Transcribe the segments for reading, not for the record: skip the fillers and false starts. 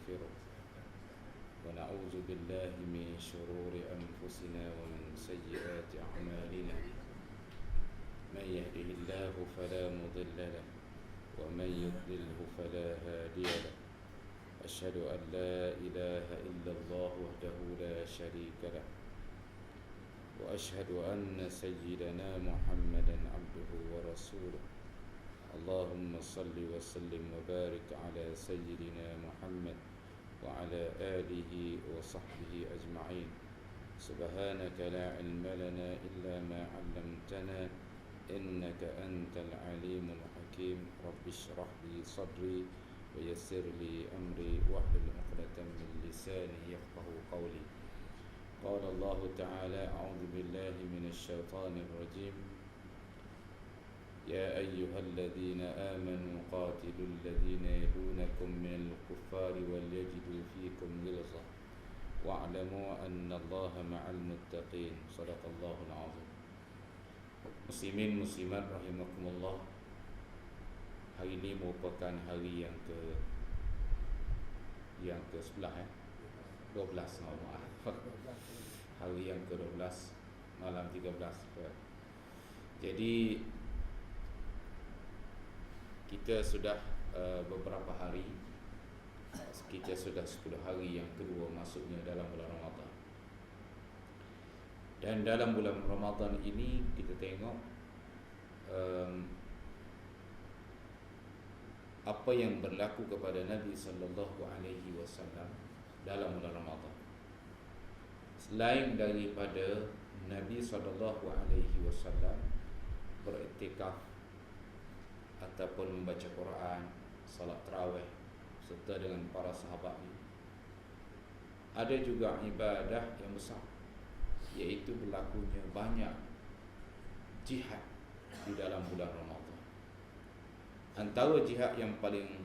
ونستغفره ونعوذ بالله من شرور أنفسنا ومن سيئات أعمالنا من يهده الله فلا مضل له ومن يضلله فلا هادي له أشهد أن لا إله إلا الله وحده لا شريك له وأشهد أن سيدنا محمدا عبده ورسوله اللهم صل وسلم وبارك على سيدنا محمد وعلى آله وصحبه أجمعين سبحانك لا علم لنا إلا ما علمتنا إنك أنت العليم الحكيم رب اشرح لي صدري ويسر لي أمري واحلل عقدة من لساني يفقهوا قولي قال الله تعالى أعوذ بالله من الشيطان الرجيم يا أيها الذين آمنوا قاتلوا الذين يلونكم من الكفار وليجدوا فيكم غلظة واعلموا أن الله مع المتقين صدق الله العظيم. Muslimin muslimat rahimakumullah, hari ini merupakan hari yang ke-11 12 hari yang ke-12 malam 13. Jadi kita sudah beberapa hari, kita sudah 10 hari yang kedua masuknya dalam bulan Ramadan. Dan dalam bulan Ramadan ini kita tengok apa yang berlaku kepada Nabi sallallahu alaihi wasallam dalam bulan Ramadan. Selain daripada Nabi sallallahu alaihi wasallam beriktikaf ataupun membaca Quran, salat tarawih serta dengan para sahabatnya, ada juga ibadah yang besar, iaitu berlakunya banyak jihad di dalam bulan Ramadan. Antara jihad yang paling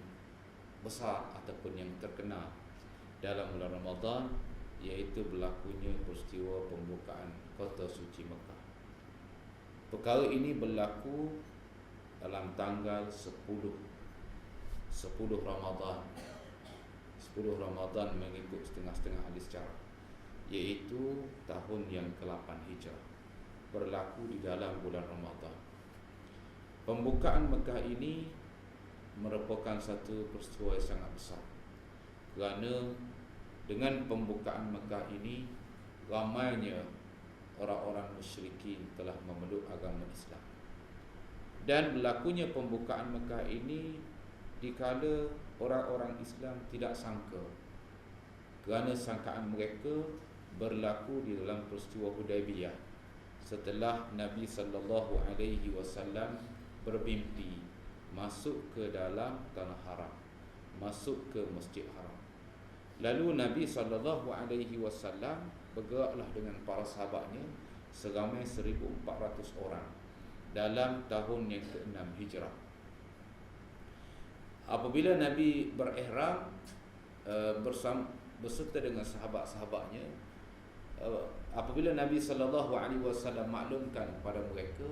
besar ataupun yang terkenal dalam bulan Ramadan iaitu berlakunya peristiwa pembukaan kota suci Mekah. Perkara ini berlaku dalam tanggal 10 Ramadan. 10 Ramadan mengikut setengah-setengah hadis sejarah, iaitu tahun yang ke-8 Hijrah, berlaku di dalam bulan Ramadan. Pembukaan Mekah ini merupakan satu peristiwa yang sangat besar, kerana dengan pembukaan Mekah ini ramainya orang-orang musyrikin telah memeluk agama Islam. Dan berlakunya pembukaan Mekah ini dikala orang-orang Islam tidak sangka, kerana sangkaan mereka berlaku di dalam peristiwa Hudaybiyah setelah Nabi sallallahu alaihi wasallam bermimpi masuk ke dalam tanah haram, masuk ke Masjid Haram. Lalu Nabi sallallahu alaihi wasallam bergeraklah dengan para sahabatnya seramai 1,400 orang dalam tahun yang ke-6 Hijrah. Apabila Nabi berihram berserta dengan sahabat-sahabatnya, apabila Nabi sallallahu alaihi wasallam maklumkan kepada mereka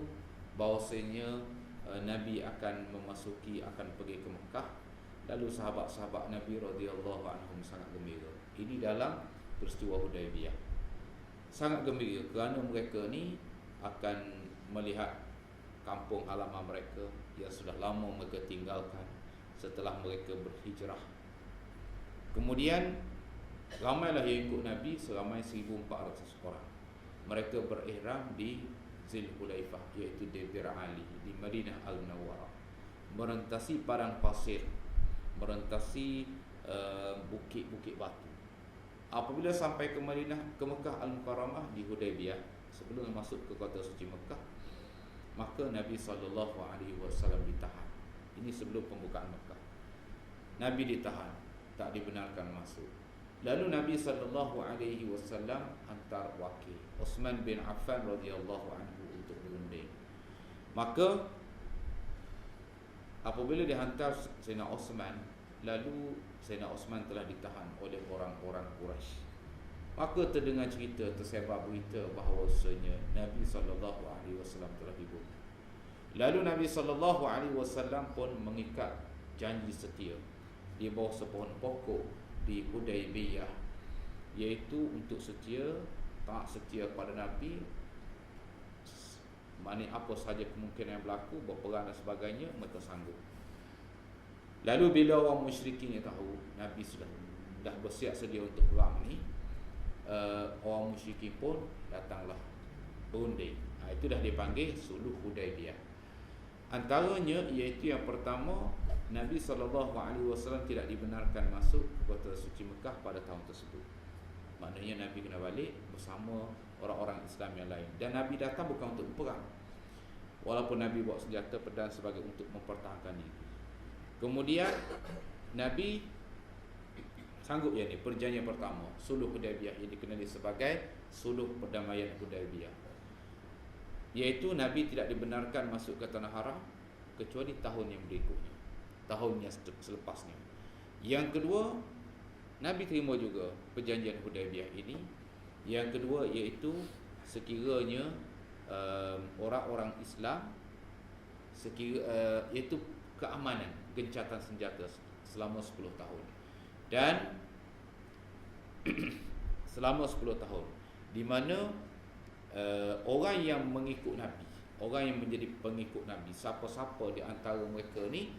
bahawasanya Nabi akan pergi ke Mekah, lalu sahabat-sahabat Nabi radhiyallahu anhum sangat gembira. Ini dalam peristiwa Hudaybiyah. Sangat gembira kerana mereka ni akan melihat kampung halaman mereka yang sudah lama mereka tinggalkan setelah mereka berhijrah. Kemudian ramailah yang ikut Nabi, seramai 1,400 orang. Mereka berihram di Zulhulaifah, iaitu di Bir Ali, di Madinah Al-Munawwarah, merentasi padang pasir, merentasi bukit-bukit batu. Apabila sampai ke Mekah Al-Mukarramah di Hudaybiyah, sebelum masuk ke kota suci Mekah, maka Nabi SAW ditahan. Ini sebelum pembukaan Mekah. Nabi ditahan, tak dibenarkan masuk. Lalu Nabi SAW hantar wakil Uthman bin Affan radhiyallahu anhu untuk berunding. Maka apabila dihantar Sayyidina Uthman, lalu Sayyidina Uthman telah ditahan oleh orang-orang Quraisy. Maka terdengar cerita, tersebar berita bahawasanya Nabi SAW telah dibunuh. Lalu Nabi SAW pun mengikat janji setia di bawah sepohon pokok di Hudaybiyah, iaitu untuk setia, taat setia pada Nabi, mana apa sahaja kemungkinan yang berlaku, berperang dan sebagainya, mereka sanggup. Lalu bila orang musyrikin ni tahu Nabi dah bersiap sedia untuk perang ni, orang musyrikin pun datanglah berunding. Itu dah dipanggil Suluh Hudaybiyah. Antaranya iaitu yang pertama, Nabi SAW tidak dibenarkan masuk ke kota suci Mekah pada tahun tersebut. Maknanya Nabi kena balik bersama orang-orang Islam yang lain. Dan Nabi datang bukan untuk berperang, walaupun Nabi bawa senjata pedang sebagai untuk mempertahankan diri. Kemudian Nabi sanggup yang ni, perjanjian pertama, Suluh Hudaybiyah, yang dikenali sebagai Suluh Perdamaian Hudaybiyah, iaitu Nabi tidak dibenarkan masuk ke tanah haram kecuali tahun yang berikutnya, tahun yang selepasnya. Yang kedua, Nabi terima juga perjanjian Hudaybiyah ini. Yang kedua iaitu sekiranya orang-orang Islam iaitu keamanan, gencatan senjata selama 10 tahun. Dan selama 10 tahun di mana orang yang mengikut Nabi, orang yang menjadi pengikut Nabi, siapa-siapa di antara mereka ni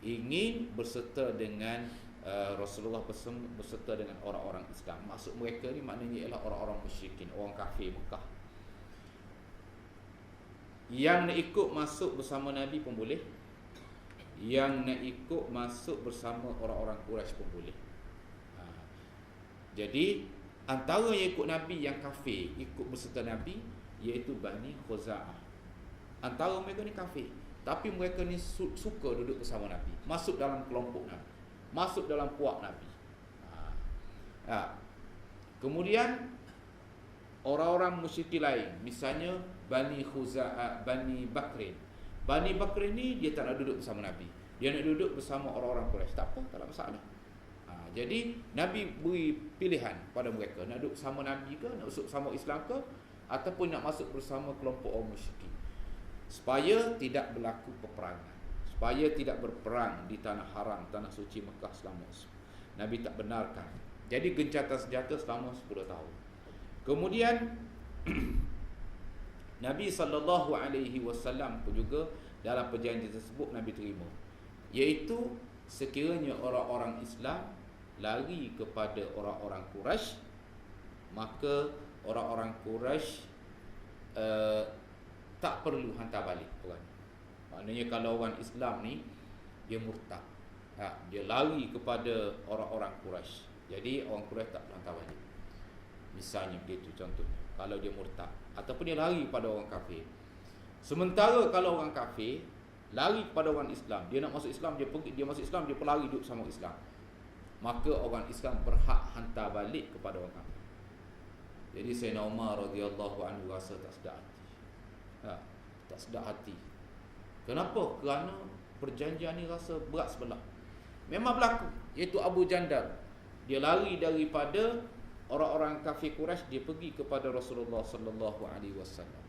ingin berserta dengan Rasulullah berserta dengan orang-orang Islam. Maksud mereka ni maknanya ialah orang-orang musyrikin, orang kafir Mekah. Yang nak ikut masuk bersama Nabi pun boleh, yang nak ikut masuk bersama orang-orang Quraisy pun boleh. Jadi antara yang ikut Nabi yang kafir, ikut berserta Nabi, iaitu Bani Khuza'ah. Antara mereka ni kafir, tapi mereka ni suka duduk bersama Nabi, masuk dalam kelompok Nabi, masuk dalam puak Nabi. Kemudian orang-orang musyrik lain, misalnya Bani Khuza'ah, Bani Bakrin. Bani Bakrin ni dia tak nak duduk bersama Nabi, dia nak duduk bersama orang-orang Quraisy. Tak apa, tak ada masalah. Jadi Nabi beri pilihan pada mereka, nak duduk bersama Nabi ke, nak masuk bersama Islam ke, ataupun nak masuk bersama kelompok orang musyrik, supaya tidak berlaku peperangan, supaya tidak berperang di tanah haram, tanah suci Mekah selama. Nabi tak benarkan. Jadi gencatan senjata selama 10 tahun. Kemudian Nabi SAW pun juga dalam perjanjian tersebut Nabi terima, iaitu sekiranya orang-orang Islam lari kepada orang-orang Quraisy, maka orang-orang Quraisy tak perlu hantar balik orang. Maknanya kalau orang Islam ni dia murtad, dia lari kepada orang-orang Quraisy, jadi orang Quraisy tak perlu hantar balik. Misalnya begitu contohnya, kalau dia murtad ataupun dia lari pada orang kafir. Sementara kalau orang kafir lari kepada orang Islam, dia nak masuk Islam, dia masuk Islam, dia pelari duduk sama Islam, maka orang Islam berhak hantar balik kepada orang kafir. Jadi Sayyidina Umar radhiyallahu anhu rasa tak sedar hati. Tak sedar hati. Kenapa? Kerana perjanjian ni rasa berat sebelah. Memang berlaku, iaitu Abu Jandal, dia lari daripada orang-orang kafir Quraisy, dia pergi kepada Rasulullah sallallahu alaihi wasallam.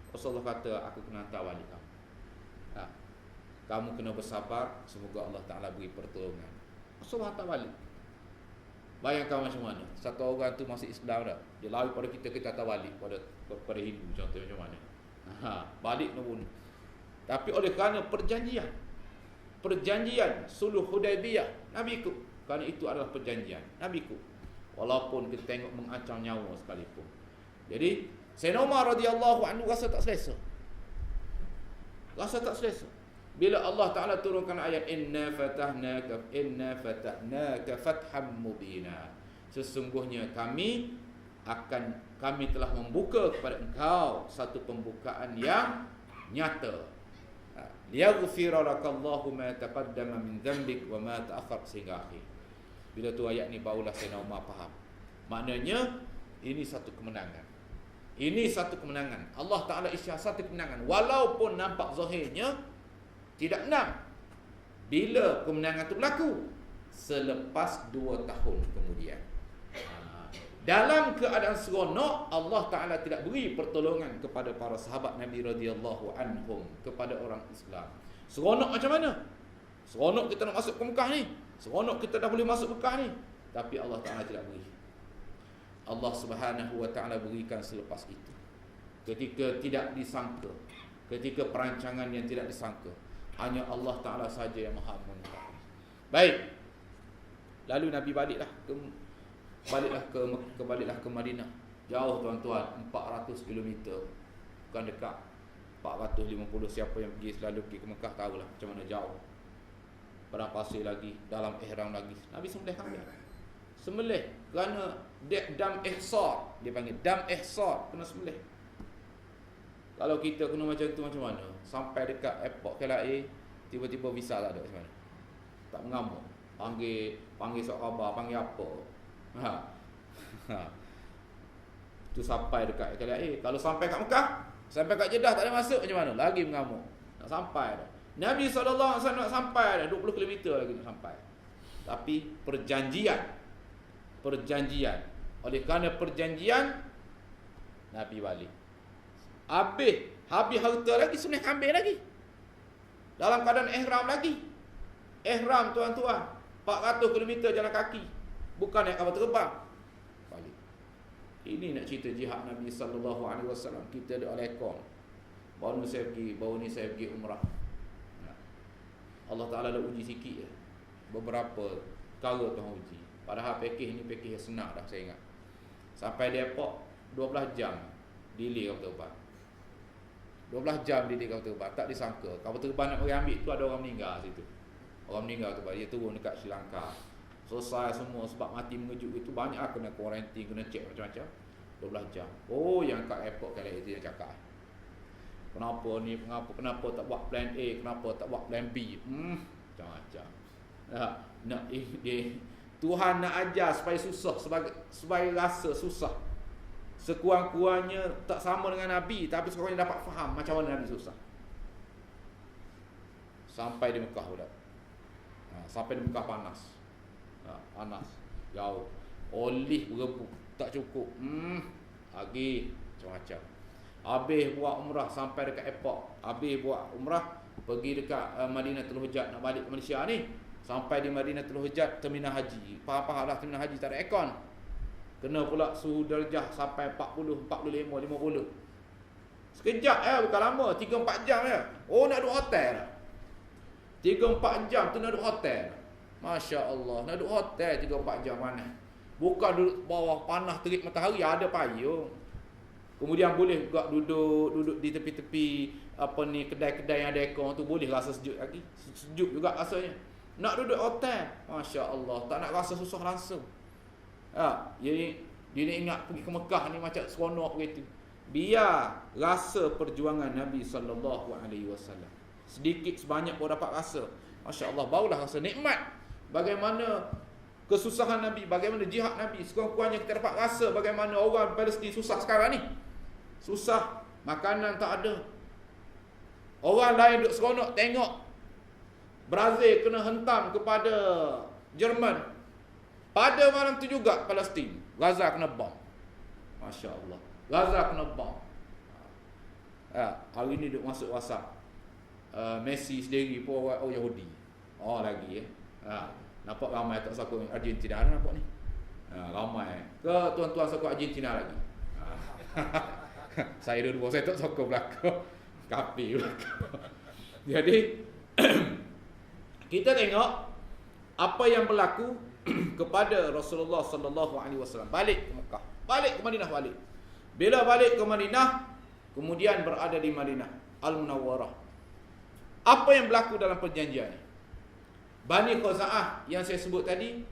Rasulullah kata, aku kena hantar balik kamu. Kamu kena bersabar, semoga Allah Ta'ala beri pertolongan. Rasulullah hantar balik. Bayangkan macam mana satu orang tu masih Islam dah, dia lari pada kita hantar balik pada Hindu, contohnya macam mana. Balik nak bunuh. Tapi oleh kerana perjanjian Suluh Hudaybiyah, Nabi ikut. Kerana itu adalah perjanjian, Nabi ikut, walaupun kita tengok mengancam nyawa sekalipun. Jadi Sayyidina Umar radhiyallahu anhu rasa tak selesa. Bila Allah Ta'ala turunkan ayat Inna fatahnaka fatham mubina, sesungguhnya kami telah membuka kepada engkau satu pembukaan yang nyata. Liyaghfira lakallahu ma taqaddama min dhanbik wa ma ta'akhkhar, sehingga akhir. Bila tu ayat ni barulah Sayyidina Umar faham. Maknanya ini satu kemenangan. Ini satu kemenangan. Allah Ta'ala isyar satu kemenangan, walaupun nampak zahirnya tidak menang. Bila kemenangan itu berlaku? Selepas 2 tahun kemudian. Dalam keadaan seronok, Allah Ta'ala tidak beri pertolongan kepada para sahabat Nabi radhiyallahu anhum, kepada orang Islam. Seronok macam mana? Seronok kita nak masuk ke Mekah ni, seronok kita dah boleh masuk Mekah ni, tapi Allah Ta'ala tidak beri. Allah Subhanahu wa Ta'ala berikan selepas itu, ketika tidak disangka, ketika perancangan yang tidak disangka. Hanya Allah Ta'ala saja yang maha mengetahui. Baik, lalu Nabi baliklah ke Madinah. Jauh tuan-tuan, 400 km. Bukan dekat, 450. Siapa yang selalu pergi ke Mekah tahulah macam mana jauh. Padang pasir lagi, dalam ihram lagi. Nabi sembelih kambing. Sembelih kerana dam ihsar, dia panggil dam ihsar, kena sembelih. Kalau kita kena macam tu macam mana? Sampai dekat airport KLIA, tiba-tiba visa tak ada macam mana? Tak mengamuk. Panggil sahabat, panggil apa? Tu sampai dekat KLIA. Kalau sampai kat Mekah, sampai kat Jeddah tak ada masuk macam mana? Lagi mengamuk. Nak sampai dah. Nabi SAW nak sampai dah, 20 km lagi nak sampai. Tapi perjanjian. Oleh kerana perjanjian, Nabi balik. Habis harta lagi, sembelih kambing lagi. Dalam keadaan ihram lagi. Ihram tuan-tuan, 400 km jalan kaki. Bukan naik kapal terbang. Balik. Ini nak cerita jihad Nabi SAW. Kita ada alaikum. Baru ni saya pergi umrah. Allah Ta'ala dah uji sikit je. Beberapa perkara Tuhan uji. Padahal package ni package yang senang dah, saya ingat. Sampai di airport 12 jam delay kapal terbang. 12 jam delay kapal terbang. Tak disangka kapal terbang nak pergi ambil tu ada orang meninggal situ. Orang meninggal tu, dia turun dekat Sri Lanka. Selesai semua sebab mati mengejut itu. Banyak lah kena quarantine, kena check macam-macam. 12 jam. Oh, yang kat airport kali itu yang cakap, Kenapa tak buat plan A, kenapa tak buat plan B? Macam-macam. Tuhan nak ajar supaya susah, supaya rasa susah. Sekurang-kurangnya tak sama dengan Nabi, tapi sekurang-kurangnya dapat faham macam mana Nabi susah. Sampai di Mekah pula. Sampai di Mekah panas. Panas. Jauh. Oleh berebut, tak cukup. Lagi macam-macam. Habis buat umrah sampai dekat airport. Habis buat umrah, pergi dekat Madinatul Hujjat, nak balik ke Malaysia ni. Sampai di Madinatul Hujjat, terminal haji. Faham lah, terminal haji tak ada aircon. Kena pula suhu darjah sampai 40, 45, 50. Sekejap bukan lama, 3-4 jam ya. Oh, nak duduk hotel lah. 3-4 jam tu nak duduk hotel. Masya Allah, nak duduk hotel 3-4 jam mana. Bukan duduk bawah panas terik matahari, ada payung. Kemudian boleh juga duduk di tepi-tepi kedai-kedai yang ada aircon tu, boleh rasa sejuk lagi. Sejuk juga rasanya. Nak duduk hotel, Masya Allah, tak nak rasa susah langsung. Jadi dia ni ingat pergi ke Mekah ni macam seronok begitu. Biar rasa perjuangan Nabi SAW. Sedikit sebanyak pun dapat rasa. Masya Allah, barulah rasa nikmat. Bagaimana kesusahan Nabi, bagaimana jihad Nabi. Sekurang-kurangnya kita dapat rasa bagaimana orang Palestin susah sekarang ni. Susah, makanan tak ada. Orang lain duduk seronok tengok Brazil kena hentam kepada Jerman. Pada malam tu juga Palestin, Gaza kena bom. Masya Allah, Gaza kena bom. Hari ni duduk masuk WhatsApp, Messi sendiri pun orang Yahudi. Lagi nampak ramai tak sokong Argentina nampak ni. Ramai ke tuan-tuan sokong Argentina lagi. Saya dua saya tak sokong belakang kafir belakang. Jadi kita tengok apa yang berlaku kepada Rasulullah sallallahu alaihi wasallam. Balik ke Mekah, balik ke Madinah balik. Bila balik ke Madinah, kemudian berada di Madinah Al-Munawwarah. Apa yang berlaku dalam perjanjian ini? Bani Khuza'ah yang saya sebut tadi,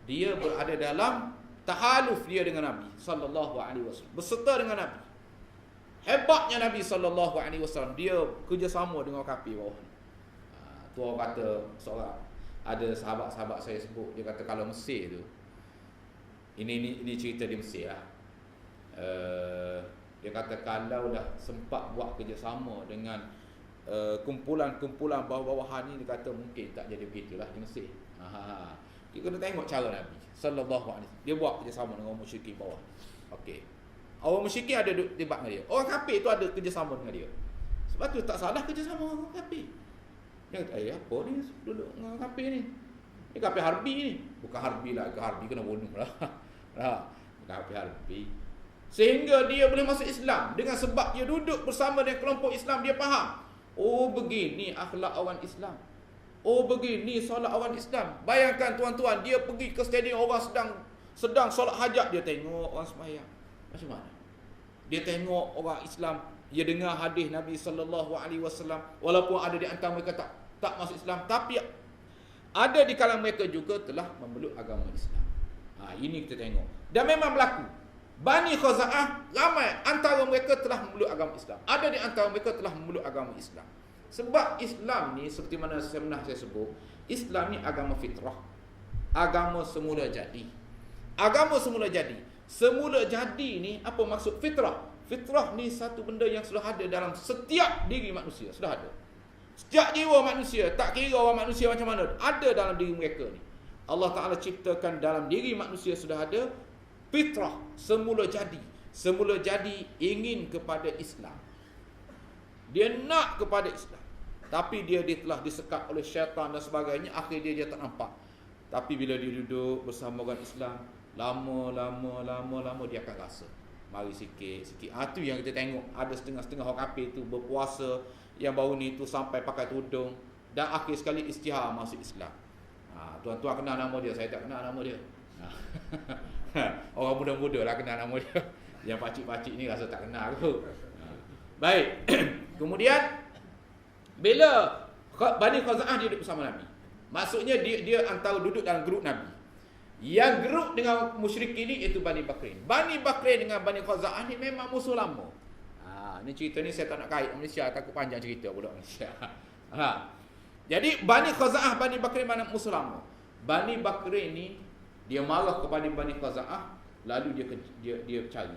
dia berada dalam tahaluf dia dengan Nabi sallallahu alaihi wasallam, berserta dengan Nabi. Hebatnya Nabi sallallahu alaihi wasallam, dia kerjasama dengan kafir bawah. Tu orang kata, seorang ada sahabat-sahabat saya sebut, dia kata kalau Mesir tu, ini cerita di Mesir lah. Dia kata kalau dah sempat buat kerjasama dengan kumpulan-kumpulan bawah-bawahan ni, dia kata mungkin tak jadi begitulah di Mesir. Kita kena tengok cara Nabi sallallahu alaihi wasallam. Dia buat kerjasama dengan orang musyrikin bawah. Okey. Orang musyrikin ada debat dengan dia. Orang kafir tu ada kerjasama dengan dia. Sebab tu tak salah kerjasama dengan orang kafir. Dia kata, apa ni duduk dengan kafir ni? Ini kafir harbi ni. Bukan harbi lah, ke harbi kena bunuh lah. Kafir harbi. Sehingga dia boleh masuk Islam dengan sebab dia duduk bersama dengan kelompok Islam, dia faham. Oh begini akhlak orang Islam. Oh begini solat orang Islam. Bayangkan tuan-tuan, dia pergi ke stadium, orang sedang solat hajat, dia tengok orang sembahyang. Macam mana? Dia tengok orang Islam, dia dengar hadis Nabi sallallahu alaihi wasallam, walaupun ada di antara mereka tak masuk Islam, tapi ada di kalangan mereka juga telah memeluk agama Islam. Ini kita tengok. Dan memang berlaku. Bani Khuza'ah ramai antara mereka telah memeluk agama Islam. Ada di antara mereka telah memeluk agama Islam. Sebab Islam ni seperti mana saya sebut, Islam ni agama fitrah. Agama semula jadi. Agama semula jadi. Semula jadi ni apa maksud fitrah? Fitrah ni satu benda yang sudah ada dalam setiap diri manusia, sudah ada. Setiap jiwa manusia, tak kira orang manusia macam mana, ada dalam diri mereka ni. Allah Ta'ala ciptakan dalam diri manusia sudah ada fitrah, semula jadi. Semula jadi ingin kepada Islam. Dia nak kepada Islam. Tapi dia telah disekat oleh syaitan dan sebagainya, akhirnya dia tak nampak. Tapi bila dia duduk bersama orang Islam, lama dia akan rasa. Mari sikit. Itu yang kita tengok. Ada setengah-setengah orang kafir tu berpuasa, yang baru ni tu sampai pakai tudung, dan akhir sekali istihar masuk Islam. Tuan-tuan kenal nama dia, saya tak kenal nama dia. Orang muda-muda lah kenal nama dia. Yang pakcik-pakcik ni rasa tak kenal kot. Baik. Kemudian bila Bani Khuza'ah dia duduk bersama Nabi, maksudnya dia antara duduk dalam grup Nabi. Yang grup dengan musyrikin ni iaitu Bani Bakrin. Bani Bakrin dengan Bani Khuza'ah ni memang musuh lama. Ni cerita ni saya tak nak kait Malaysia, takut panjang cerita budak Malaysia. Jadi Bani Khuza'ah, Bani Bakrin mana musuh lama. Bani Bakrin ni dia marah kepada Bani Khuza'ah, lalu dia cari.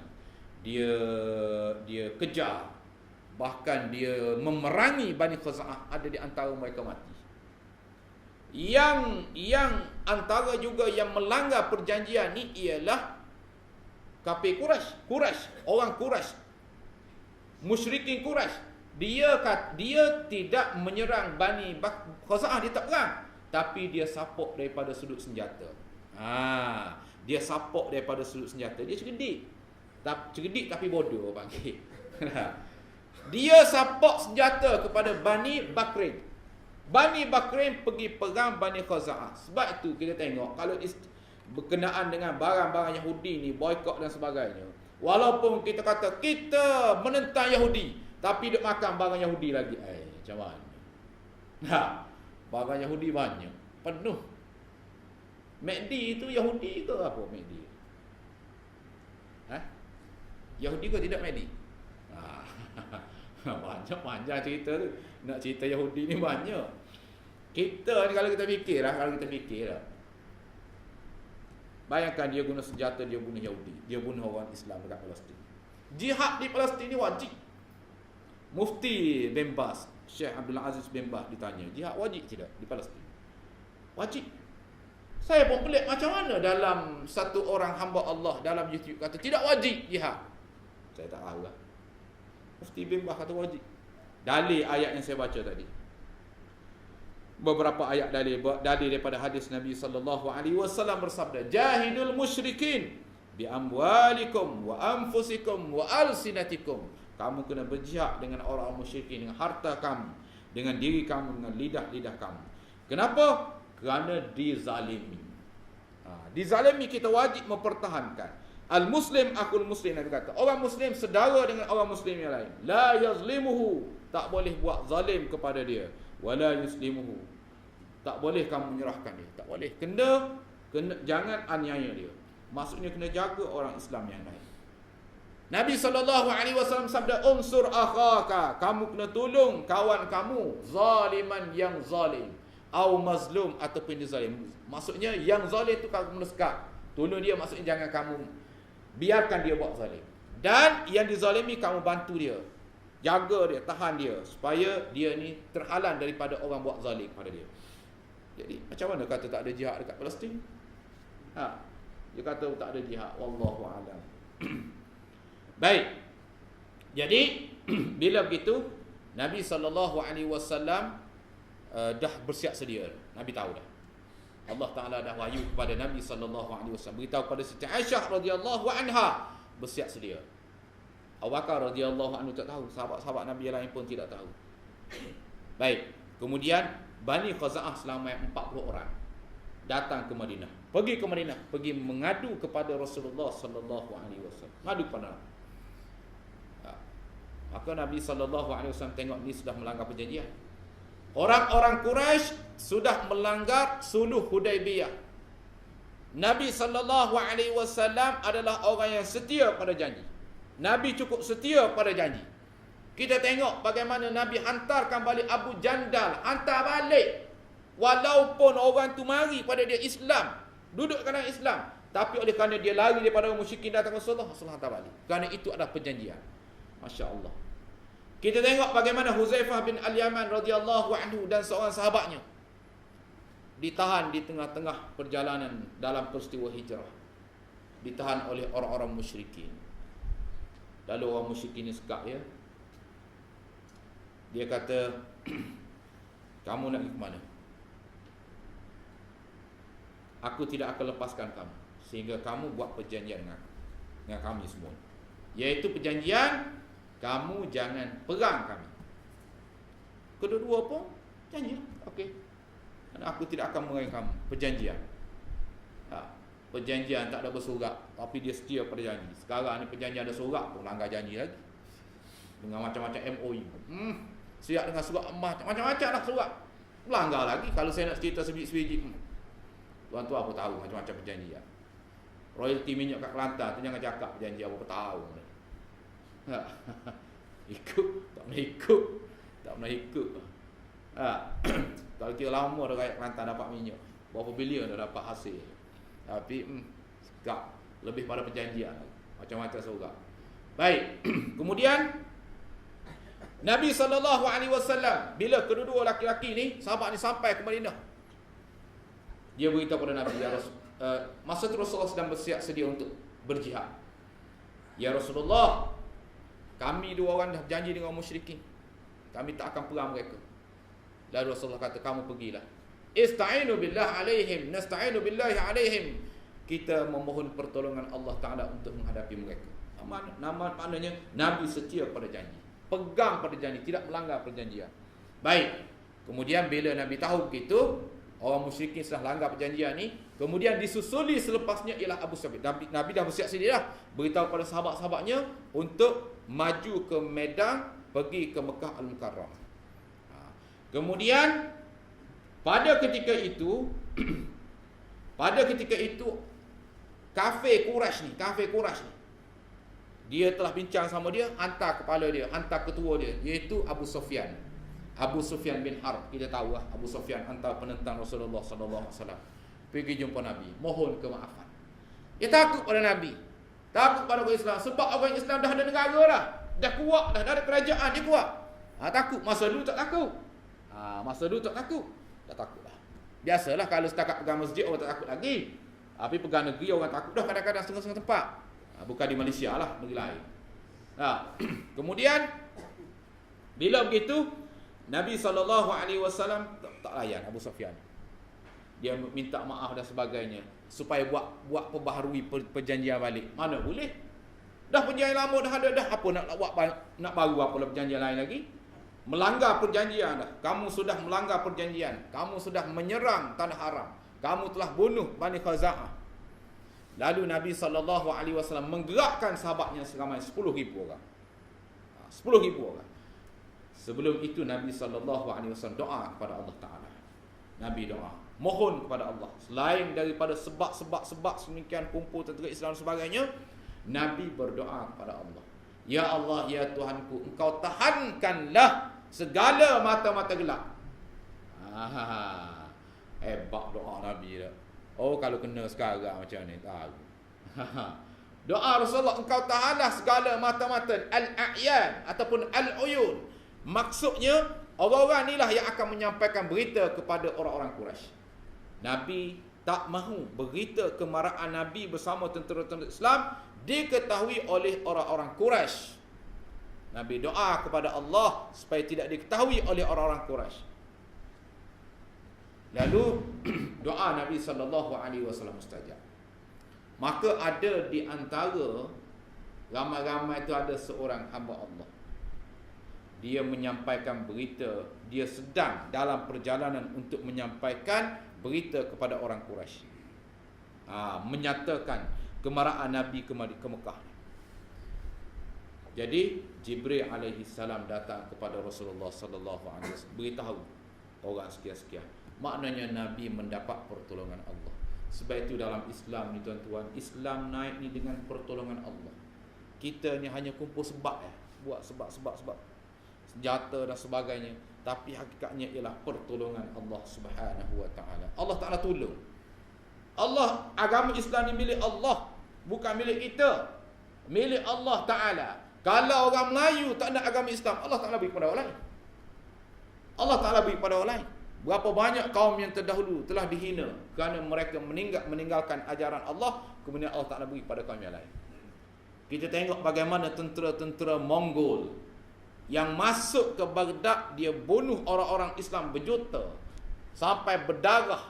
Dia kejar. Bahkan dia memerangi Bani Khuza'ah, ada di antara mereka mati. Yang antara juga yang melanggar perjanjian ni ialah kafir Quraisy, orang Quraisy, musyrikin Quraisy. Dia tidak menyerang Bani Khuza'ah, dia tak perang, tapi dia sapok daripada sudut senjata. Dia sapok daripada sudut senjata. Dia cerdik tapi bodoh panggil. Dia sapok senjata kepada Bani Bakrin. Bani Bakrin pergi perang Bani Khuza'ah. Sebab itu kita tengok kalau berkenaan dengan barang-barang Yahudi ni, boykot dan sebagainya, walaupun kita kata kita menentang Yahudi, tapi duk makan barang Yahudi lagi. Macam mana? Barang Yahudi banyak, penuh. McD itu Yahudi ke apa McD? Yahudi ke tidak McD? Banyak cerita tu. Nak cerita Yahudi ni banyak. Kita ni kalau kita fikir lah, bayangkan dia guna senjata, dia bunuh Yahudi, dia bunuh orang Islam dekat Palestin. Jihad di Palestin ni wajib. Mufti bin Baz, Syekh Abdul Aziz bin Baz ditanya, jihad wajib tidak di Palestin? Wajib. Saya pun pelik macam mana dalam satu orang hamba Allah dalam YouTube kata tidak wajib jihad. Saya tak tahu lah. Mufti bin Baz kata wajib. Dalil ayat yang saya baca tadi. Beberapa ayat dalil daripada hadis Nabi sallallahu alaihi wasallam bersabda, "Jahidul musyrikin bi amwalikum wa anfusikum wa alsinatikum." Kamu kena berjihad dengan orang musyrikin dengan harta kamu, dengan diri kamu, dengan lidah-lidah kamu. Kenapa? Kerana dizalimi. Dizalimi kita wajib mempertahankan. Al-Muslim akul Muslim, Nabi kata. Orang Muslim sedara dengan orang Muslim yang lain. La yazlimuhu. Tak boleh buat zalim kepada dia. Wala yuslimuhu. Tak boleh kamu menyerahkan dia. Tak boleh. Kena jangan aniaya dia. Maksudnya kena jaga orang Islam yang lain. Nabi SAW sabda, unsur akhaka. Kamu kena tolong kawan kamu. Zaliman yang zalim. Au mazlum ataupun dizalim. Maksudnya yang zalim tu kamu melekat. Tolong dia, maksudnya jangan kamu biarkan dia buat zalim. Dan yang dizalimi kamu bantu dia. Jaga dia, tahan dia supaya dia ni terhalang daripada orang buat zalim pada dia. Jadi macam mana kata tak ada jihad dekat Palestin? Dia kata tak ada jihad. Wallahu a'lam. Baik. Jadi bila begitu Nabi SAW dah bersiap sedia. Nabi tahu dah. Allah Ta'ala dah wahyu kepada Nabi SAW, beritahu kepada Siti Aisyah radhiyallahu anha, bersiap sedia. Abu Bakar radhiyallahu anhu tak tahu, sahabat-sahabat Nabi lain pun tidak tahu. Baik, kemudian Bani Khaza'ah selama 40 orang datang ke Madinah, pergi ke Madinah, pergi mengadu kepada Rasulullah sallallahu alaihi wasallam. Mengadu kepada maka Nabi sallallahu alaihi wasallam tengok ni sudah melanggar perjanjian. Orang-orang Quraisy sudah melanggar suluh Hudaibiyah. Nabi sallallahu alaihi wasallam adalah orang yang setia pada janji. Nabi cukup setia pada janji. Kita tengok bagaimana Nabi hantarkan balik Abu Jandal, hantar balik. Walaupun orang tu mari pada dia Islam, duduk dalam Islam, tapi oleh kerana dia lari daripada orang musyrikin datang Rasulullah, Rasulullah hantar balik. Kerana itu adalah perjanjian. Masya Allah. Kita tengok bagaimana Huzaifah bin Al-Yaman radhiyallahu anhu dan seorang sahabatnya ditahan di tengah-tengah perjalanan dalam peristiwa hijrah. Ditahan oleh orang-orang musyrikin. Lalu orang musyrikin ni sekak ya. Dia kata, kamu nak pergi ke mana? Aku tidak akan lepaskan kamu sehingga kamu buat perjanjian dengan kami semua. Iaitu perjanjian kamu jangan perang kami. Kedua-dua pun janji. Okey. Dan aku tidak akan merangi kamu. Perjanjian. Perjanjian tak ada bersurat, tapi dia setia pada janji. Sekarang ni perjanjian ada surat pun langgar janji lagi. Dengan macam-macam MOU. Siap dengan surat emas, macam-macam lah surat. Melanggar lagi kalau saya nak cerita sebiji-sebiji. Tuan-tuan apa tahu macam-macam perjanjian. Royalty minyak kat Kelantan tu jangan cakap perjanjian berapa tahun. Ikut, tak pernah ikut. Tak pernah ikut. Kalau kira lama dah rakyat Kelantan dapat minyak, berapa bilion dah dapat hasil. Tapi tak, lebih pada perjanjian. Macam-macam surat. Baik. Kemudian Nabi SAW bila kedua-dua laki-laki ni, sahabat ni sampai ke Madinah, dia beritahu kepada Nabi, ya Rasul, masa tu Rasulullah sedang bersiap sedia untuk berjihad. Ya Rasulullah, kami dua orang dah berjanji dengan musyrikin, kami tak akan perang mereka. Lalu Rasulullah kata, kamu pergilah. Ista'inu billah alaihim, nasta'inu billahi alaihim. Kita memohon pertolongan Allah Ta'ala untuk menghadapi mereka. Maknanya Nabi setia pada janji, pegang pada janji, tidak melanggar perjanjian. Baik. Kemudian bila Nabi tahu begitu, orang musyrikin sudah langgar perjanjian ni, kemudian disusuli selepasnya ialah Abu Sufyan. Nabi dah bersiap sedia dah, beritahu kepada sahabat-sahabatnya untuk maju ke medan, pergi ke Mekah Al-Mukarramah. Kemudian pada ketika itu kafir Quraisy ni, dia telah bincang sama dia, hantar kepala dia, hantar ketua dia, iaitu Abu Sufyan. Abu Sufyan bin Harb, kita tahu lah, Abu Sufyan antara penentang Rasulullah sallallahu alaihi wasallam. Pergi jumpa Nabi, mohon kemaafan. Dia takut pada Nabi, takut pada orang Islam, sebab orang Islam dah ada negara dah kuat dah ada kerajaan, dia kuat. Takut. Masa dulu tak takut. Dah takut dah. Biasalah kalau setakat pegang masjid orang tak takut lagi. Tapi pegang negeri orang takut dah kadang-kadang setengah-setengah tempat. Bukan di Malaysia lah, negeri lain. Kemudian bila begitu, Nabi SAW tak layan Abu Sufyan. Dia minta maaf dan sebagainya, supaya buat perbaharui perjanjian balik. Mana boleh? Dah perjanjian lama dah ada dah. Apa nak buat, nak baru apa lah perjanjian lain lagi? Melanggar perjanjian dah. Kamu sudah melanggar perjanjian. Kamu sudah menyerang tanah haram. Kamu telah bunuh Bani Khaza'ah. Lalu Nabi SAW menggerakkan sahabatnya seramai 10,000 orang. 10,000 orang. Sebelum itu Nabi SAW doa kepada Allah Ta'ala. Nabi doa, mohon kepada Allah. Selain daripada sebab-sebab sedemikian kumpul tentera Islam dan sebagainya, Nabi berdoa kepada Allah. Ya Allah, ya Tuhanku, Engkau tahankanlah segala mata-mata gelap. Hebat doa Nabi dah. Oh, kalau kena sekarang macam ni, tahu. Doa Rasulullah, Engkau tahanlah segala mata-mata al-a'yan ataupun al-uyun. Maksudnya, orang-orang inilah yang akan menyampaikan berita kepada orang-orang Quraisy. Nabi tak mahu berita kemarahan Nabi bersama tentera-tentera Islam diketahui oleh orang-orang Quraisy. Nabi doa kepada Allah supaya tidak diketahui oleh orang-orang Quraisy. Lalu doa Nabi SAW mustajab. Maka ada di antara ramai-ramai itu ada seorang hamba Allah. Dia menyampaikan berita, dia sedang dalam perjalanan untuk menyampaikan berita kepada orang Quraisy. Menyatakan kemarahan Nabi ke Mekah. Jadi Jibril alaihi salam datang kepada Rasulullah sallallahu alaihi wasallam, beritahu orang sekian-sekian. Maknanya Nabi mendapat pertolongan Allah. Sebab itu dalam Islam ni tuan-tuan, Islam naik ni dengan pertolongan Allah. Kita ni hanya kumpul sebab buat sebab senjata dan sebagainya, tapi hakikatnya ialah pertolongan Allah Subhanahu wa taala. Allah Taala tolong. Allah, agama Islam ni milik Allah, bukan milik kita. Milik Allah Taala. Kalau orang Melayu tak nak agama Islam, Allah Taala beri kepada orang lain. Allah Taala beri kepada orang lain. Berapa banyak kaum yang terdahulu telah dihina kerana mereka meninggalkan ajaran Allah, kemudian Allah Taala beri kepada kaum yang lain. Kita tengok bagaimana tentera-tentera Mongol yang masuk ke Baghdad, dia bunuh orang-orang Islam berjuta sampai berdarah.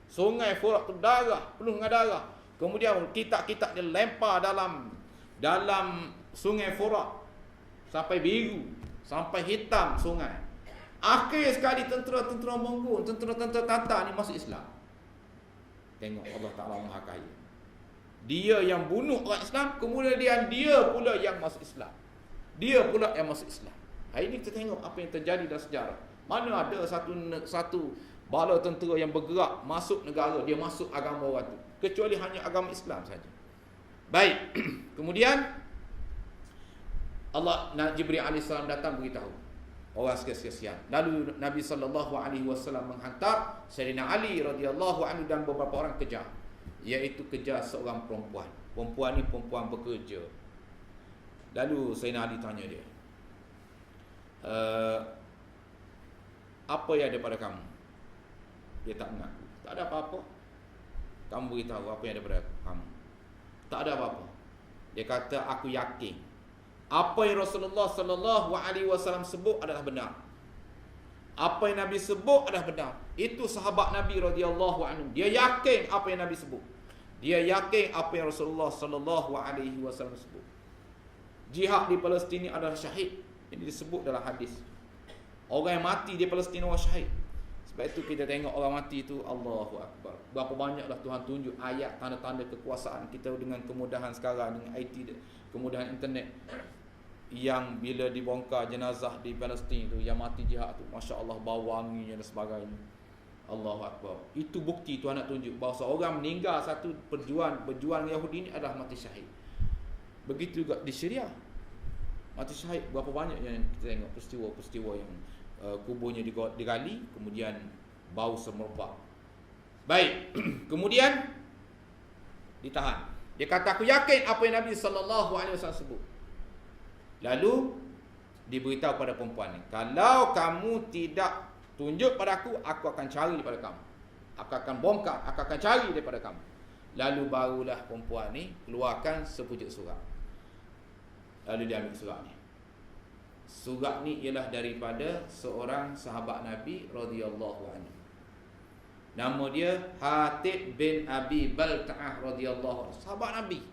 Sungai Furat berdarah, penuh dengan darah. Kemudian kitab-kitab dia lempar dalam Sungai Furat sampai biru, sampai hitam sungai. Akhir sekali tentera-tentera Mongol, tentera-tentera Tatar ni masuk Islam. Tengok Allah Ta'ala Maha Kaya. Dia yang bunuh orang Islam, kemudian dia pula yang masuk Islam. Dia pula yang masuk Islam. Hari ini kita tengok apa yang terjadi dalam sejarah. Mana ada satu bala tentera yang bergerak masuk negara, dia masuk agama orang tu, kecuali hanya agama Islam saja. Baik. Kemudian Jibril AS datang beritahu orang sekian-sekian. Lalu Nabi SAW menghantar Sayyidina Ali radhiyallahu anhu dan beberapa orang kejar, iaitu kejar seorang perempuan. Perempuan ni perempuan bekerja. Lalu Sayyidina Ali tanya dia, apa yang ada pada kamu? Dia tak mengaku. Tak ada apa-apa. Kamu beritahu apa yang ada pada kamu. Tak ada apa-apa. Dia kata, aku yakin apa yang Rasulullah sallallahu alaihi wasallam sebut adalah benar. Apa yang Nabi sebut adalah benar. Itu sahabat Nabi radhiyallahu anhu. Dia yakin apa yang Nabi sebut. Dia yakin apa yang Rasulullah sallallahu alaihi wasallam sebut. Jihad di Palestin adalah syahid. Ini disebut dalam hadis. Orang yang mati di Palestin adalah syahid. Sebab itu kita tengok orang mati itu, Allahu Akbar. Berapa banyaklah Tuhan tunjuk ayat tanda-tanda kekuasaan kita dengan kemudahan sekarang, dengan IT, kemudahan internet. Yang bila dibongkar jenazah di Palestin itu, yang mati jihad tu, Masya Allah, bau wanginya dan sebagainya. Allahu Akbar. Itu bukti Tuhan nak tunjuk bahawa seorang meninggal satu berjuang Yahudi ini adalah mati syahid. Begitu juga di Syria. Mati syahid berapa banyak yang kita tengok peristiwa-peristiwa yang kuburnya digali, kemudian bau semerbak. Baik. Kemudian ditahan. Dia kata, aku yakin apa yang Nabi SAW sebut. Lalu diberitahu pada perempuan ni, kalau kamu tidak tunjuk pada aku akan cari daripada kamu. Aku akan bongkar, aku akan cari daripada kamu. Lalu barulah perempuan ni keluarkan sepucuk surat. Lalu dia ambil surat ni. Surat ni ialah daripada seorang sahabat Nabi radhiyallahu anhu. Nama dia Hatib bin Abi Balta'ah radhiyallahu anhu. Sahabat Nabi,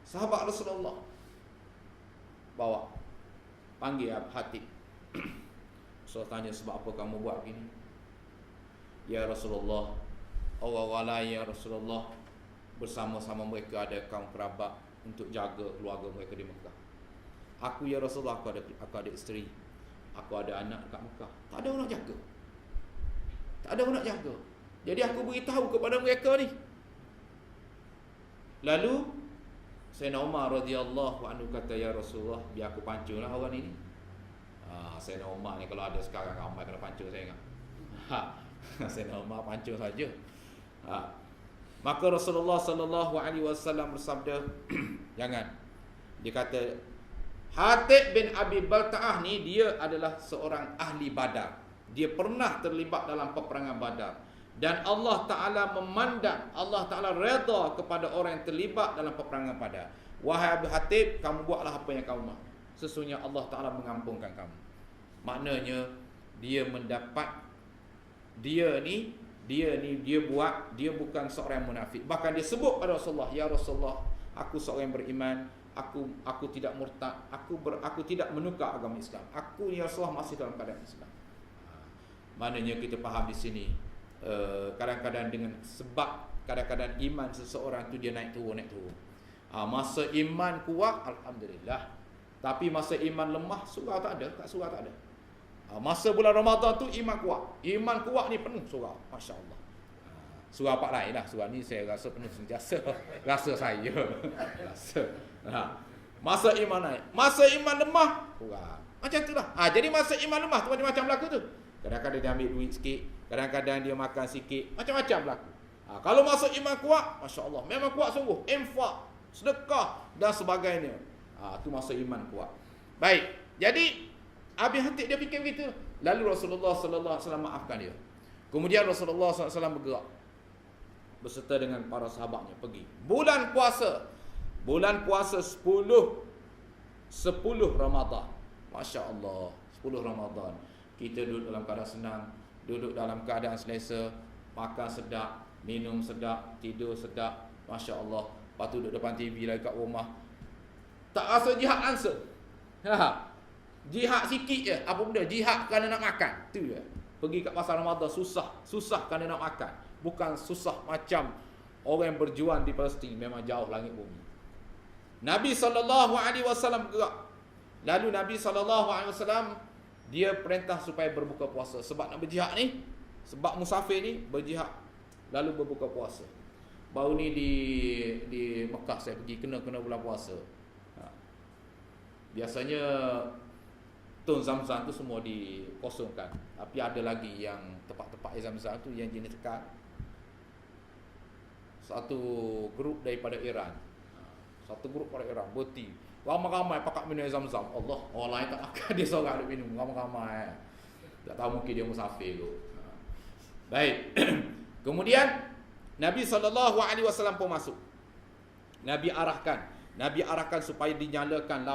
sahabat Rasulullah. Bawa, panggil Hatib. So tanya, sebab apa kamu buat begini? Ya Rasulullah, orang-orang lain ya Rasulullah, bersama-sama mereka ada kaum kerabat untuk jaga keluarga mereka di Mekah. Aku ya Rasulullah, aku ada isteri, aku ada anak dekat Mekah. Tak ada orang nak jaga. Tak ada orang nak jaga. Jadi aku beritahu kepada mereka ni. Lalu Sayyidina Umar radhiyallahu anhu kata, ya Rasulullah, biar aku pancunglah orang ini. Sayyidina Umar ni kalau ada sekarang ramai kena pancung saya ingat. Sayyidina Umar pancung saja. Maka Rasulullah sallallahu alaihi wasallam bersabda, jangan. Dia kata, Hatib bin Abi Balta'ah ni dia adalah seorang ahli Badar. Dia pernah terlibat dalam peperangan Badar. Dan Allah Ta'ala memandang, Allah Ta'ala redha kepada orang yang terlibat dalam peperangan Badar. Wahai Abu Hatib, kamu buatlah apa yang kamu mahu. Sesungguhnya Allah Ta'ala mengampunkan kamu. Maknanya dia mendapat, dia ni dia bukan seorang munafik. Bahkan dia sebut pada Rasulullah, ya Rasulullah, aku seorang beriman, aku tidak murtad, aku tidak menukar agama Islam. Aku ya Rasulullah masih dalam keadaan Islam. Maknanya kita faham di sini, kadang-kadang dengan sebab kadang-kadang iman seseorang tu dia naik turun. Masa iman kuat, alhamdulillah. Tapi masa iman lemah, surau tak ada, kat surau tak ada. Masa bulan Ramadan tu iman kuat. Iman kuat ni penuh surau, masya-Allah. Surau pak lain lah, surau ni saya rasa penuh sentiasa. Rasa saya. Rasa. Masa iman naik, masa iman lemah, kurang. Macam tu lah. Jadi masa iman lemah tu macam-macam berlaku tu. Kadang-kadang dia ambil duit sikit, kadang-kadang dia makan sikit, macam-macam berlaku. Kalau masa iman kuat, masya-Allah, memang kuat sungguh. Infak, sedekah dan sebagainya. Tu masa iman kuat. Baik. Jadi Abi Hatib dia fikir begitu. Lalu Rasulullah sallallahu alaihi wasallam maafkan dia. Kemudian Rasulullah sallallahu alaihi wasallam bergerak beserta dengan para sahabatnya pergi. Bulan puasa 10 Ramadan. Masya-Allah, 10 Ramadan. Kita duduk dalam keadaan senang, duduk dalam keadaan selesa, makan sedap, minum sedap, tidur sedap. Masya-Allah. Lepas tu duduk depan TV lagi kat rumah. Tak rasa jihad answer. Jihad sikit je. Apa benda? Jihad kerana nak makan. Tu je. Pergi kat pasar Ramadan susah kerana nak makan. Bukan susah macam orang yang berjuang di Palestin, memang jauh langit bumi. Nabi SAW bergerak. Lalu Nabi SAW dia perintah supaya berbuka puasa. Sebab nak berjihad ni, sebab musafir ni berjihad, lalu berbuka puasa. Baru ni di Mekah saya pergi, kena bulan puasa. Biasanya tun Zam-Zam tu semua dikosongkan. Tapi ada lagi yang tempat-tempat Zam-Zam tu yang jenis tekan. Satu grup daripada Iran. Berhenti. Ramai-ramai pakat minum Zam-Zam. Allah, orang lain tak makan, dia seorang ada minum. Ramai-ramai. Tak tahu mungkin dia musafir tu. Baik. Kemudian Nabi SAW pun masuk. Nabi arahkan supaya dinyalakan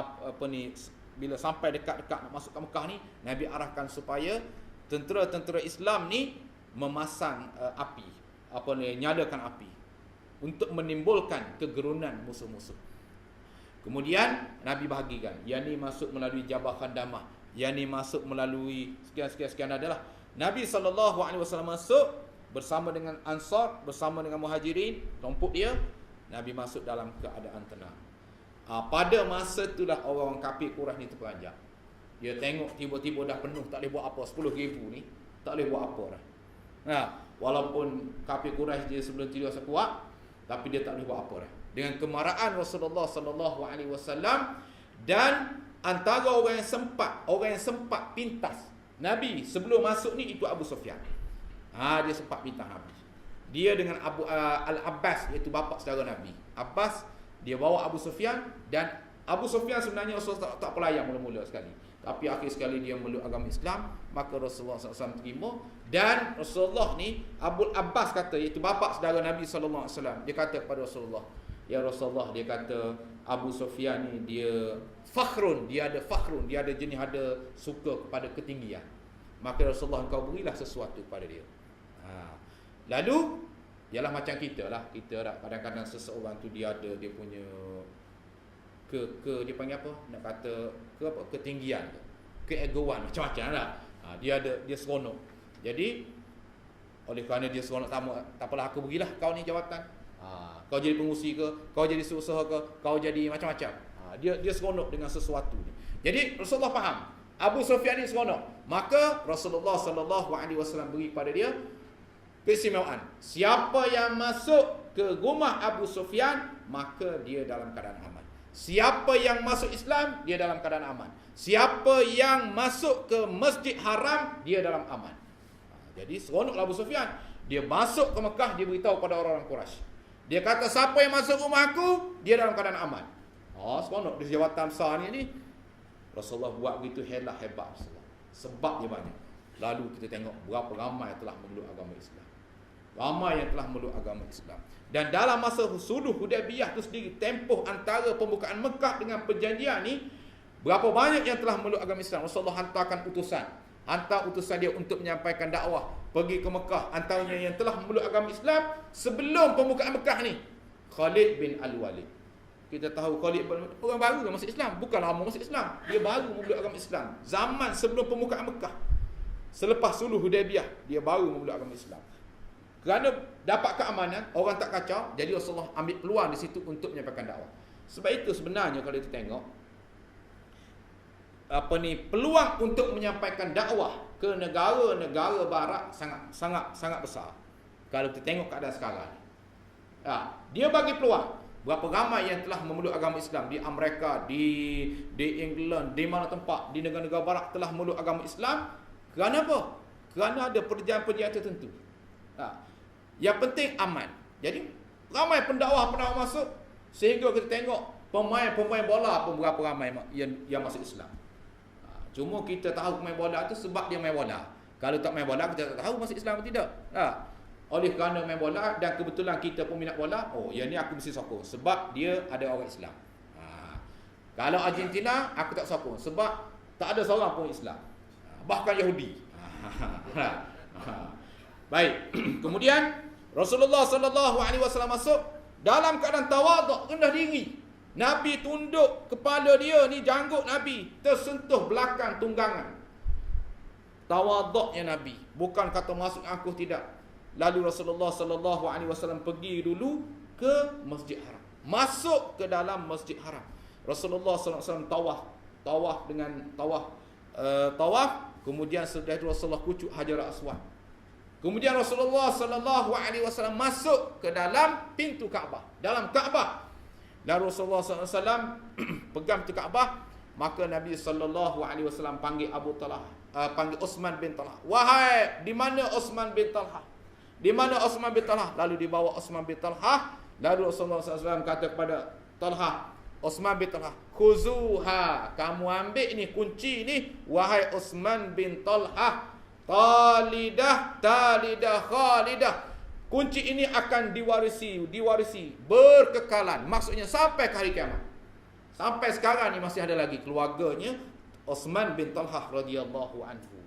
bila sampai dekat-dekat nak masuk ke Mekah ni, Nabi arahkan supaya tentera-tentera Islam ni memasang api, nyalakan api untuk menimbulkan kegerunan musuh-musuh. Kemudian Nabi bahagikan, yang ni masuk melalui Jabal Khandamah, yang ni masuk melalui sekian adalah. Nabi SAW masuk bersama dengan Ansar, bersama dengan Muhajirin, tumpuk dia. Nabi masuk dalam keadaan tenang. Pada masa itulah orang-orang kafir Quraisy ni terperanjat. Dia tengok tiba-tiba dah penuh, tak boleh buat apa. 10,000 ni tak boleh buat apa dah. Walaupun kafir Quraisy dia sebelum tidur sekuat, tapi dia tak boleh buat apa dah. Dengan kemarahan Rasulullah sallallahu alaihi wasallam dan antara orang yang sempat pintas Nabi sebelum masuk ni itu Abu Sufyan. Dia sempat pintas Nabi. Dia dengan Al-Abbas, iaitu bapa saudara Nabi. Abbas dia bawa Abu Sufyan, dan Abu Sufyan sebenarnya Rasulullah tak pelayan mula-mula sekali. Tapi akhir sekali dia meluk agama Islam, maka Rasulullah SAW terima. Dan Rasulullah ni, Abu Abbas kata, iaitu bapa saudara Nabi SAW, dia kata kepada Rasulullah, ya Rasulullah, dia kata Abu Sufyan ni dia ada jenis ada suka kepada ketinggian. Maka Rasulullah, engkau berilah sesuatu kepada dia. Lalu ialah macam kita lah. Kita kadang-kadang seseorang tu dia punya dia panggil apa? Nak kata ketinggian, keegoan, macam-macam lah. Dia seronok. Jadi oleh kerana dia seronok, tak apalah, aku berilah kau ni jawatan. Kau jadi pengurusi ke, kau jadi usaha ke, kau jadi macam-macam. Dia seronok dengan sesuatu ni. Jadi Rasulullah faham Abu Sufyan ni seronok. Maka Rasulullah SAW beri pada dia keistimewaan. Siapa yang masuk ke rumah Abu Sufyan, maka dia dalam keadaan aman. Siapa yang masuk Islam, dia dalam keadaan aman. Siapa yang masuk ke Masjid Haram, dia dalam aman. Jadi seronoklah Abu Sufyan. Dia masuk ke Mekah, dia beritahu pada orang-orang Quraisy. Dia kata, siapa yang masuk rumah aku, dia dalam keadaan aman. Seronok di jawatan besar ni. Rasulullah buat begitu hebat Rasulullah. Sebab dia banyak. Lalu kita tengok berapa ramai yang telah memeluk agama Islam. Dan dalam masa Sulh Hudaybiyah itu sendiri, tempoh antara pembukaan Mekah dengan perjanjian ni, berapa banyak yang telah memeluk agama Islam. Rasulullah hantar utusan dia untuk menyampaikan dakwah pergi ke Mekah, antaranya yang telah memeluk agama Islam sebelum pembukaan Mekah ni, Khalid bin Al-Walid. Kita tahu Khalid bin Al-Walid orang baru masuk Islam, bukan lama masuk Islam. Dia baru memeluk agama Islam zaman sebelum pembukaan Mekah. Selepas Sulh Hudaybiyah, dia baru memeluk agama Islam. Kerana dapat keamanan, orang tak kacau, jadi Rasulullah ambil peluang di situ untuk menyampaikan dakwah. Sebab itu sebenarnya kalau kita tengok peluang untuk menyampaikan dakwah ke negara-negara barat sangat besar. Kalau kita tengok keadaan sekarang ni. Dia bagi peluang. Berapa ramai yang telah memeluk agama Islam di Amerika, di England, di mana tempat, di negara-negara barat telah memeluk agama Islam. Kerana apa? Kerana ada perjanjian-perjanjian tertentu. Yang penting aman. Jadi ramai pendakwah masuk, sehingga kita tengok pemain bola pun berapa ramai yang masuk Islam. Cuma kita tahu pemain bola tu sebab dia main bola. Kalau tak main bola, kita tak tahu masuk Islam atau tidak. Oleh kerana main bola dan kebetulan kita peminat bola, yang ni aku mesti sokong sebab dia ada orang Islam. Kalau Argentina, aku tak sokong sebab tak ada seorang pun Islam, bahkan Yahudi. Baik. Kemudian Rasulullah sallallahu alaihi wasallam masuk dalam keadaan tawaduk, rendah diri. Nabi tunduk kepala dia ni, janggut Nabi tersentuh belakang tunggangan. Tawaduknya Nabi, bukan kata masuk angkuh, tidak. Lalu Rasulullah sallallahu alaihi wasallam pergi dulu ke Masjid Haram. Masuk ke dalam Masjid Haram. Rasulullah sallallahu alaihi wasallam tawaf dengan tawaf, kemudian setelah itu Rasulullah kucuk Hajar Aswad. Kemudian Rasulullah sallallahu alaihi wasallam masuk ke dalam pintu Kaabah, dalam Kaabah. Lalu Rasulullah sallallahu alaihi wasallam pegang pintu Kaabah, maka Nabi sallallahu alaihi wasallam panggil Abu Talhah, panggil Utsman bin Talhah. Wahai, di mana Utsman bin Talhah? Di mana Utsman bin Talhah? Lalu dibawa Utsman bin Talhah. Lalu Rasulullah SAW kata kepada Talhah, Utsman bin Talhah, khuzuha, kamu ambil ni kunci ni, wahai Utsman bin Talhah, talidah khalidah. Kunci ini akan diwarisi berkekalan. Maksudnya sampai ke hari kiamat. Sampai sekarang ni masih ada lagi keluarganya Utsman bin Talhah radhiyallahu anhu.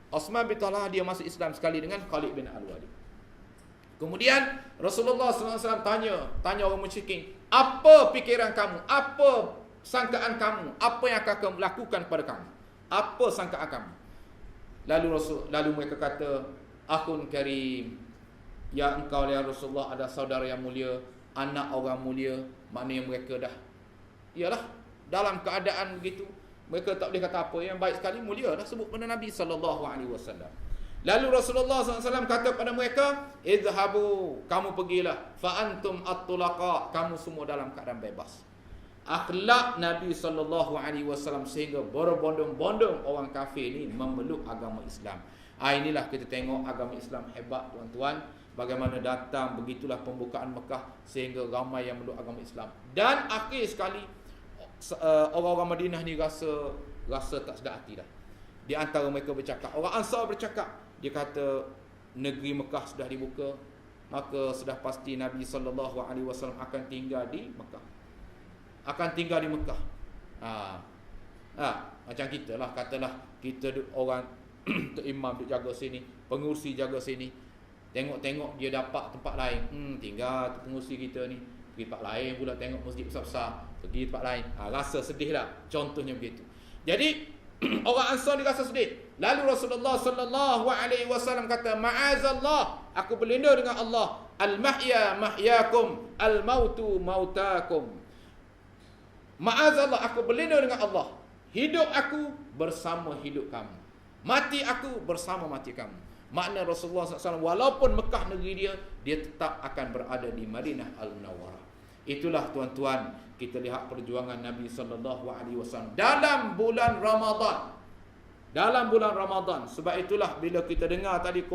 Utsman bin Talhah dia masuk Islam sekali dengan Khalid bin Al-Walid. Kemudian Rasulullah SAW tanya orang musyrikin, apa fikiran kamu? Apa sangkaan kamu? Apa yang akan kamu lakukan kepada kamu? Apa sangkaan kamu? Lalu mereka kata, akhun karim, ya engkau ya Rasulullah ada saudara yang mulia, anak orang mulia. Maknanya mereka dah, iyalah, dalam keadaan begitu, mereka tak boleh kata apa, yang baik sekali, mulia dah sebut pada Nabi SAW. Lalu Rasulullah SAW kata kepada mereka, idhabu, kamu pergilah, fa antum at-tulaqa, kamu semua dalam keadaan bebas. Akhlak Nabi SAW sehingga berbondong-bondong orang kafir ni memeluk agama Islam. Inilah kita tengok agama Islam hebat, tuan-tuan. Bagaimana datang, begitulah pembukaan Mekah sehingga ramai yang memeluk agama Islam. Dan akhir sekali orang-orang Madinah ni rasa tak sedap hati dah. Di antara mereka bercakap, orang Ansar bercakap, dia kata negeri Mekah sudah dibuka, maka sudah pasti Nabi SAW akan tinggal di Mekah. Macam kita lah, katalah kita orang imam duk jaga sini, pengurusi jaga sini, tengok-tengok dia dapat tempat lain, tinggal pengurusi kita ni, pergi tempat lain pula, tengok masjid besar-besar, pergi tempat lain, rasa sedih lah. Contohnya begitu. Jadi orang Ansar ni rasa sedih. Lalu Rasulullah sallallahu alaihi wasallam kata, ma'azallah, aku berlindung dengan Allah, al-mahya mahyakum, al-mautu mautakum. Ma'azallah, aku berlindung dengan Allah, hidup aku bersama hidup kamu, mati aku bersama mati kamu. Makna Rasulullah SAW, walaupun Mekah negeri dia tetap akan berada di Madinah Al-Munawwarah. Itulah tuan-tuan, kita lihat perjuangan Nabi SAW dalam bulan Ramadan. Sebab itulah bila kita dengar tadi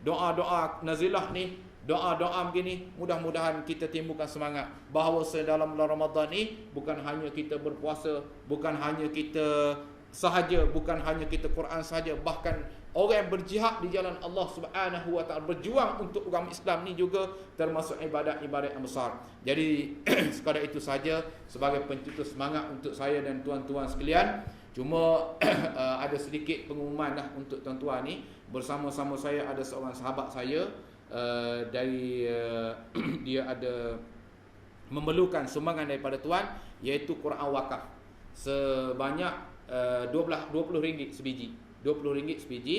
doa-doa nazilah ni, doa-doa begini, mudah-mudahan kita timbulkan semangat bahawa dalam bulan Ramadan ni bukan hanya kita berpuasa, bukan hanya kita sahaja, bukan hanya kita Quran sahaja, bahkan orang yang berjihad di jalan Allah Subhanahu wa taala, berjuang untuk agama Islam ni juga termasuk ibadat-ibadat yang besar. Jadi sekadar itu saja sebagai pencetus semangat untuk saya dan tuan-tuan sekalian. Cuma ada sedikit pengumuman lah untuk tuan-tuan ni. Bersama-sama saya ada seorang sahabat saya dia ada memerlukan sumbangan daripada tuan, iaitu Quran wakaf sebanyak RM20 sebiji. RM20 sebiji.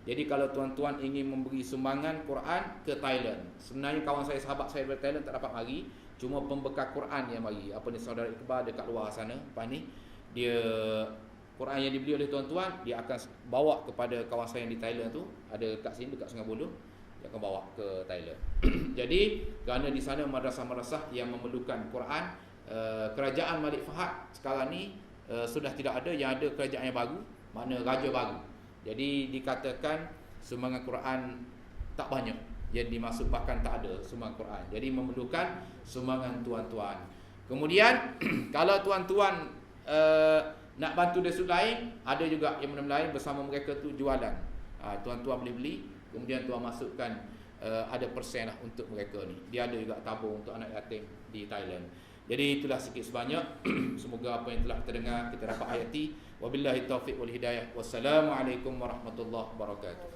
Jadi kalau tuan-tuan ingin memberi sumbangan Quran ke Thailand, sebenarnya kawan saya, sahabat saya dari Thailand tak dapat mari, cuma pembekal Quran yang mari. Apa ni, saudara Iqbal dekat luar sana, lepas ni dia Quran yang dibeli oleh tuan-tuan, dia akan bawa kepada kawan saya yang di Thailand tu, ada kat sini dekat Sungai Buloh, dia akan bawa ke Thailand. Jadi kerana di sana madrasah-madrasah yang memerlukan Quran, kerajaan Malik Fahad sekarang ni sudah tidak ada, yang ada kerajaan yang baru, makna raja baru. Jadi dikatakan sumbangan Quran tak banyak, yang dimaksud bahkan tak ada sumbangan Quran. Jadi memerlukan sumbangan tuan-tuan. Kemudian kalau tuan-tuan nak bantu dari sudut lain, ada juga yang benda lain bersama mereka tu jualan. Tuan-tuan boleh beli, kemudian tuan masukkan ada persen lah untuk mereka ni. Dia ada juga tabung untuk anak yatim di Thailand. Jadi itulah sikit sebanyak. Semoga apa yang telah kita dengar kita dapat hayati. Wabillahi taufiq wal hidayah. Wassalamualaikum warahmatullahi wabarakatuh.